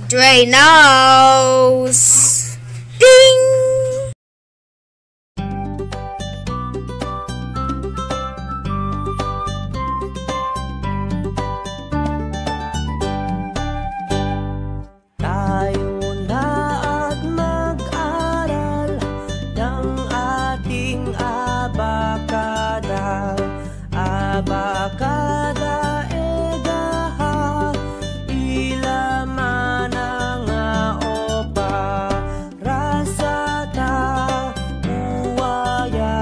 Dre knows. Ding! Tayo na at mag-aral ng ating abakada. Abakada egaha, ilaman ang opa, rasata, buwaya,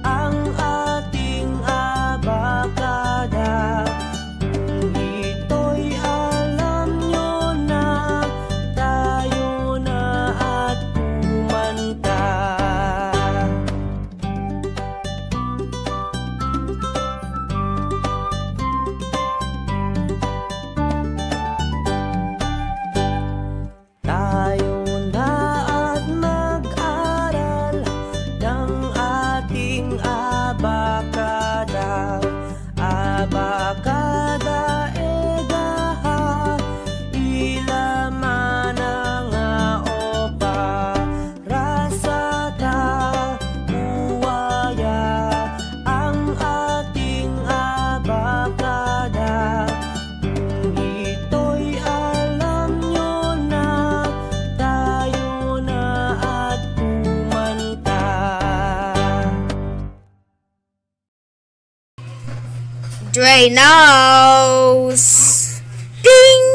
ang ating abakada. Kung ito'y alam nyo na, tayo na at kumanta. Tayo na at mag-aral ng ating abakada. Abakada egaha, ilaman ang opa, rasata, buwaya, ang ating abakada. Kung ito'y alam nyo na, tayo na at kumanta. Dre knows. Ding!